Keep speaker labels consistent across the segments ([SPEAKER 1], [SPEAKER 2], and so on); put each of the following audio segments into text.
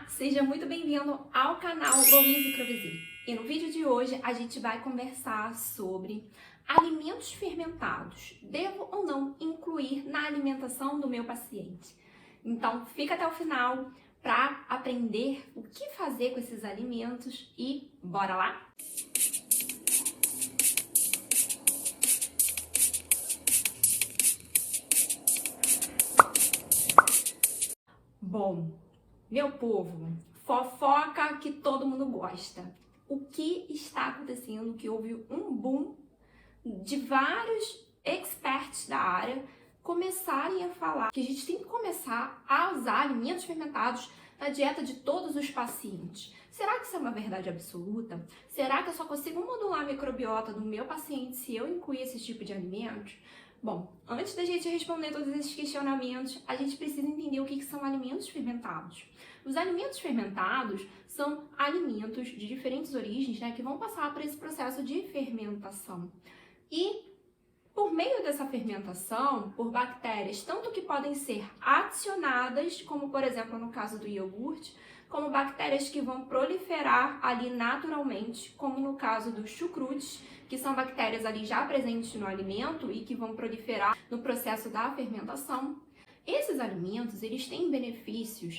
[SPEAKER 1] Olá, seja muito bem-vindo ao canal Louise Crovesi. E no vídeo de hoje a gente vai conversar sobre alimentos fermentados. Devo ou não incluir na alimentação do meu paciente? Então fica até o final para aprender o que fazer com esses alimentos e bora lá? Bom, meu povo, fofoca que todo mundo gosta. O que está acontecendo? Que houve um boom de vários experts da área começarem a falar que a gente tem que começar a usar alimentos fermentados na dieta de todos os pacientes. Será que isso é uma verdade absoluta? Será que eu só consigo modular a microbiota do meu paciente se eu incluir esse tipo de alimentos? Bom, antes da gente responder todos esses questionamentos, a gente precisa entender o que são alimentos fermentados. Os alimentos fermentados são alimentos de diferentes origens, que vão passar por esse processo de fermentação. E por meio dessa fermentação, por bactérias, tanto que podem ser adicionadas, como por exemplo no caso do iogurte, como bactérias que vão proliferar ali naturalmente, como no caso do chucrute, que são bactérias ali já presentes no alimento e que vão proliferar no processo da fermentação. Esses alimentos, eles têm benefícios,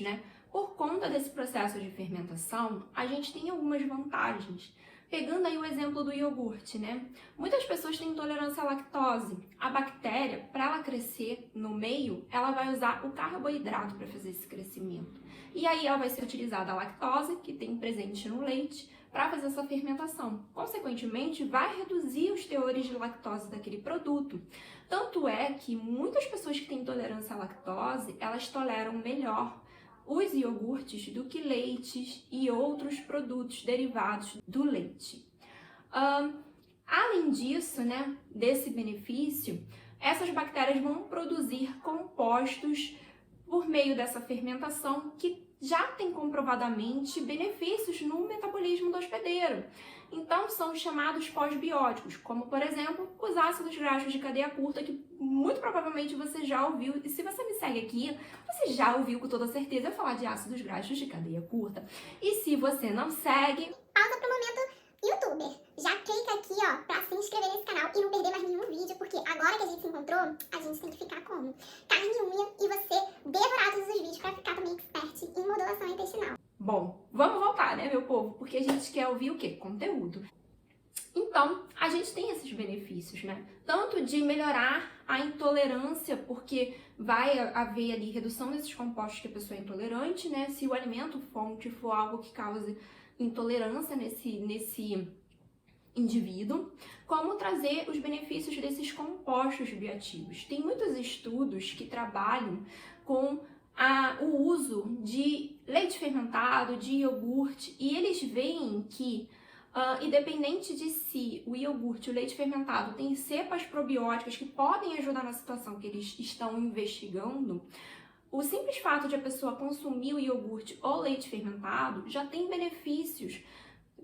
[SPEAKER 1] Por conta desse processo de fermentação, a gente tem algumas vantagens. Pegando aí o exemplo do iogurte, Muitas pessoas têm intolerância à lactose. A bactéria, para ela crescer no meio, ela vai usar o carboidrato para fazer esse crescimento. E aí ela vai ser utilizada a lactose, que tem presente no leite, para fazer essa fermentação. Consequentemente, vai reduzir os teores de lactose daquele produto. Tanto é que muitas pessoas que têm intolerância à lactose, elas toleram melhor os iogurtes do que leites e outros produtos derivados do leite. Além disso, desse benefício, essas bactérias vão produzir compostos por meio dessa fermentação que já tem comprovadamente benefícios no metabolismo do hospedeiro. Então, são chamados pós-bióticos, como, por exemplo, os ácidos graxos de cadeia curta, que muito provavelmente você já ouviu, e se você me segue aqui, você já ouviu com toda certeza eu falar de ácidos graxos de cadeia curta. E se você não segue,
[SPEAKER 2] pausa pro momento youtuber. Já clica aqui, pra se inscrever nesse canal e não perder mais nenhum vídeo, porque agora que a gente se encontrou, a gente tem que ficar como? Carne e unha e você devorar todos os vídeos pra ficar também expert em modulação intestinal.
[SPEAKER 1] Bom, vamos voltar, meu povo? Porque a gente quer ouvir o quê? Conteúdo. Então, a gente tem esses benefícios, Tanto de melhorar a intolerância, porque vai haver ali redução desses compostos que a pessoa é intolerante, Se o alimento fonte for algo que cause intolerância nesse indivíduo, como trazer os benefícios desses compostos bioativos. Tem muitos estudos que trabalham com o uso de leite fermentado, de iogurte, e eles veem que, independente de se o iogurte, o leite fermentado, tem cepas probióticas que podem ajudar na situação que eles estão investigando, o simples fato de a pessoa consumir o iogurte ou leite fermentado já tem benefícios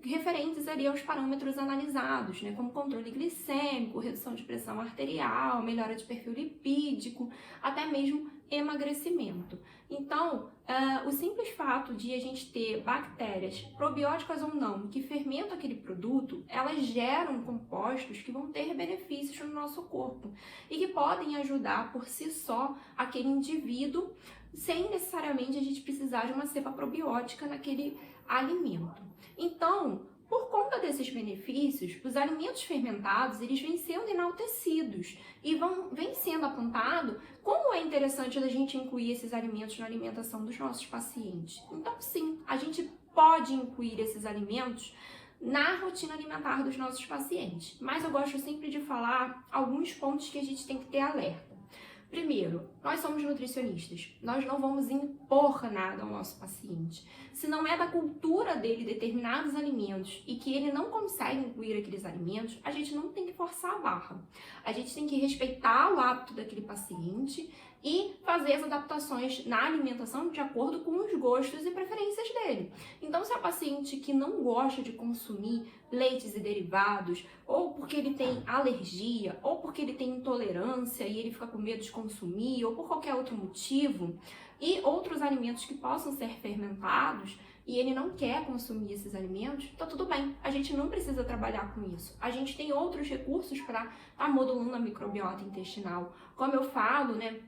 [SPEAKER 1] referentes ali aos parâmetros analisados, como controle glicêmico, redução de pressão arterial, melhora de perfil lipídico, até mesmo emagrecimento. Então, o simples fato de a gente ter bactérias, probióticas ou não, que fermentam aquele produto, elas geram compostos que vão ter benefícios no nosso corpo e que podem ajudar por si só aquele indivíduo sem necessariamente a gente precisar de uma cepa probiótica naquele alimento. Então, por conta desses benefícios, os alimentos fermentados, eles vêm sendo enaltecidos e vem sendo apontado como é interessante a gente incluir esses alimentos na alimentação dos nossos pacientes. Então, sim, a gente pode incluir esses alimentos na rotina alimentar dos nossos pacientes, mas eu gosto sempre de falar alguns pontos que a gente tem que ter alerta. Primeiro, nós somos nutricionistas, nós não vamos impor nada ao nosso paciente. Se não é da cultura dele determinados alimentos e que ele não consegue incluir aqueles alimentos, a gente não tem que forçar a barra. A gente tem que respeitar o hábito daquele paciente e fazer as adaptações na alimentação de acordo com os gostos e preferências dele. Então, se é um paciente que não gosta de consumir leites e derivados, ou porque ele tem alergia, ou porque ele tem intolerância e ele fica com medo de consumir, ou por qualquer outro motivo, e outros alimentos que possam ser fermentados, e ele não quer consumir esses alimentos, tá tudo bem. A gente não precisa trabalhar com isso. A gente tem outros recursos para estar modulando a microbiota intestinal. Como eu falo, né?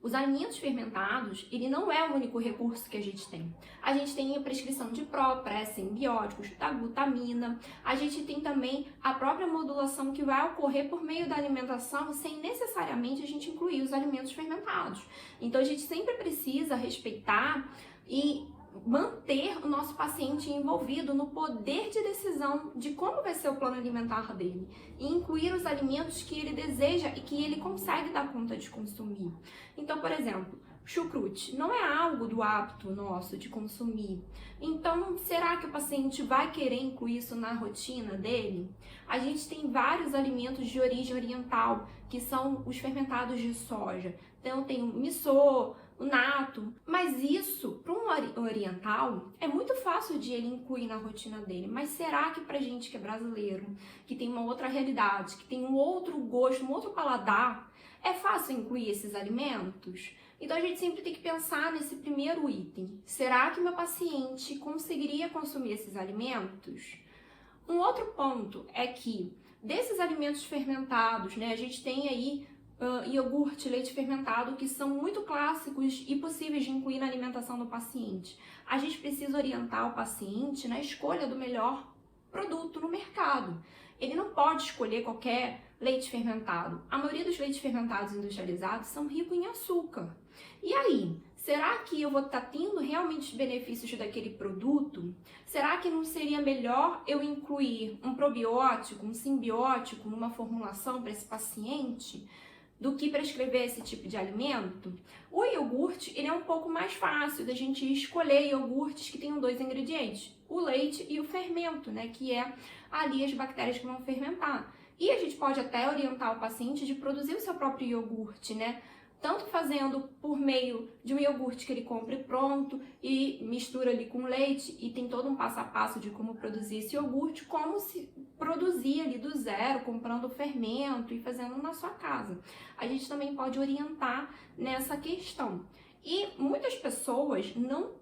[SPEAKER 1] Os alimentos fermentados, ele não é o único recurso que a gente tem. A gente tem a prescrição de pré-simbióticos, da glutamina. A gente tem também a própria modulação que vai ocorrer por meio da alimentação sem necessariamente a gente incluir os alimentos fermentados. Então, a gente sempre precisa respeitar e manter o nosso paciente envolvido no poder de decisão de como vai ser o plano alimentar dele e incluir os alimentos que ele deseja e que ele consegue dar conta de consumir. Então, por exemplo, chucrute não é algo do hábito nosso de consumir. Então, será que o paciente vai querer incluir isso na rotina dele? A gente tem vários alimentos de origem oriental, que são os fermentados de soja. Então, tem o missô, o nato, mas isso, para um oriental, é muito fácil de ele incluir na rotina dele. Mas será que pra gente que é brasileiro, que tem uma outra realidade, que tem um outro gosto, um outro paladar, é fácil incluir esses alimentos? Então a gente sempre tem que pensar nesse primeiro item. Será que meu paciente conseguiria consumir esses alimentos? Um outro ponto é que desses alimentos fermentados, né, a gente tem aí iogurte, leite fermentado, que são muito clássicos e possíveis de incluir na alimentação do paciente. A gente precisa orientar o paciente na escolha do melhor produto no mercado. Ele não pode escolher qualquer leite fermentado. A maioria dos leites fermentados industrializados são ricos em açúcar. E aí, será que eu vou estar tendo realmente os benefícios daquele produto? Será que não seria melhor eu incluir um probiótico, um simbiótico numa formulação para esse paciente, do que prescrever esse tipo de alimento? O iogurte, ele é um pouco mais fácil da gente escolher iogurtes que tenham dois ingredientes, o leite e o fermento, né, que é ali as bactérias que vão fermentar. E a gente pode até orientar o paciente de produzir o seu próprio iogurte, né, tanto fazendo por meio de um iogurte que ele compre pronto e mistura ali com leite e tem todo um passo a passo de como produzir esse iogurte, como se produzir ali do zero, comprando o fermento e fazendo na sua casa. A gente também pode orientar nessa questão. E muitas pessoas não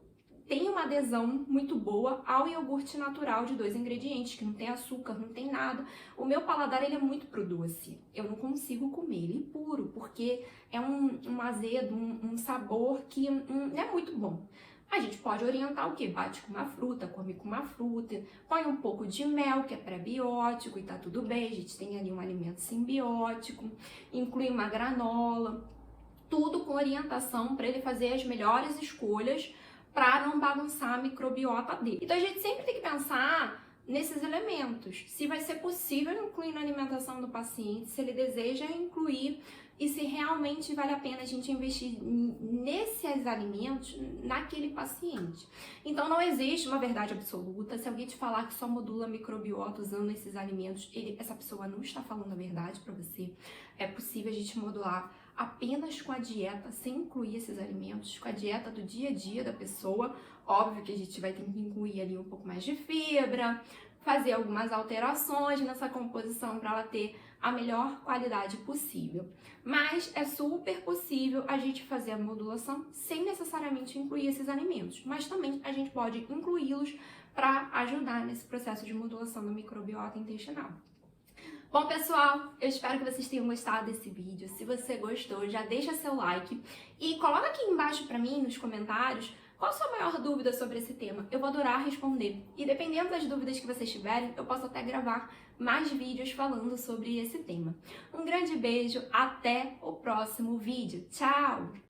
[SPEAKER 1] tem uma adesão muito boa ao iogurte natural de dois ingredientes, que não tem açúcar, não tem nada. O meu paladar, ele é muito pro doce. Eu não consigo comer ele puro, porque é um azedo, um sabor que não é muito bom. A gente pode orientar o quê? Bate com uma fruta, come com uma fruta, põe um pouco de mel, que é pré-biótico, e tá tudo bem. A gente tem ali um alimento simbiótico, inclui uma granola, tudo com orientação para ele fazer as melhores escolhas para não bagunçar a microbiota dele. Então a gente sempre tem que pensar nesses elementos, se vai ser possível incluir na alimentação do paciente, se ele deseja incluir e se realmente vale a pena a gente investir nesses alimentos naquele paciente. Então não existe uma verdade absoluta. Se alguém te falar que só modula a microbiota usando esses alimentos, essa pessoa não está falando a verdade para você. É possível a gente modular apenas com a dieta, sem incluir esses alimentos, com a dieta do dia a dia da pessoa. Óbvio que a gente vai ter que incluir ali um pouco mais de fibra, fazer algumas alterações nessa composição para ela ter a melhor qualidade possível. Mas é super possível a gente fazer a modulação sem necessariamente incluir esses alimentos, mas também a gente pode incluí-los para ajudar nesse processo de modulação da microbiota intestinal. Bom, pessoal, eu espero que vocês tenham gostado desse vídeo. Se você gostou, já deixa seu like e coloca aqui embaixo para mim, nos comentários, qual a sua maior dúvida sobre esse tema. Eu vou adorar responder. E dependendo das dúvidas que vocês tiverem, eu posso até gravar mais vídeos falando sobre esse tema. Um grande beijo, até o próximo vídeo. Tchau!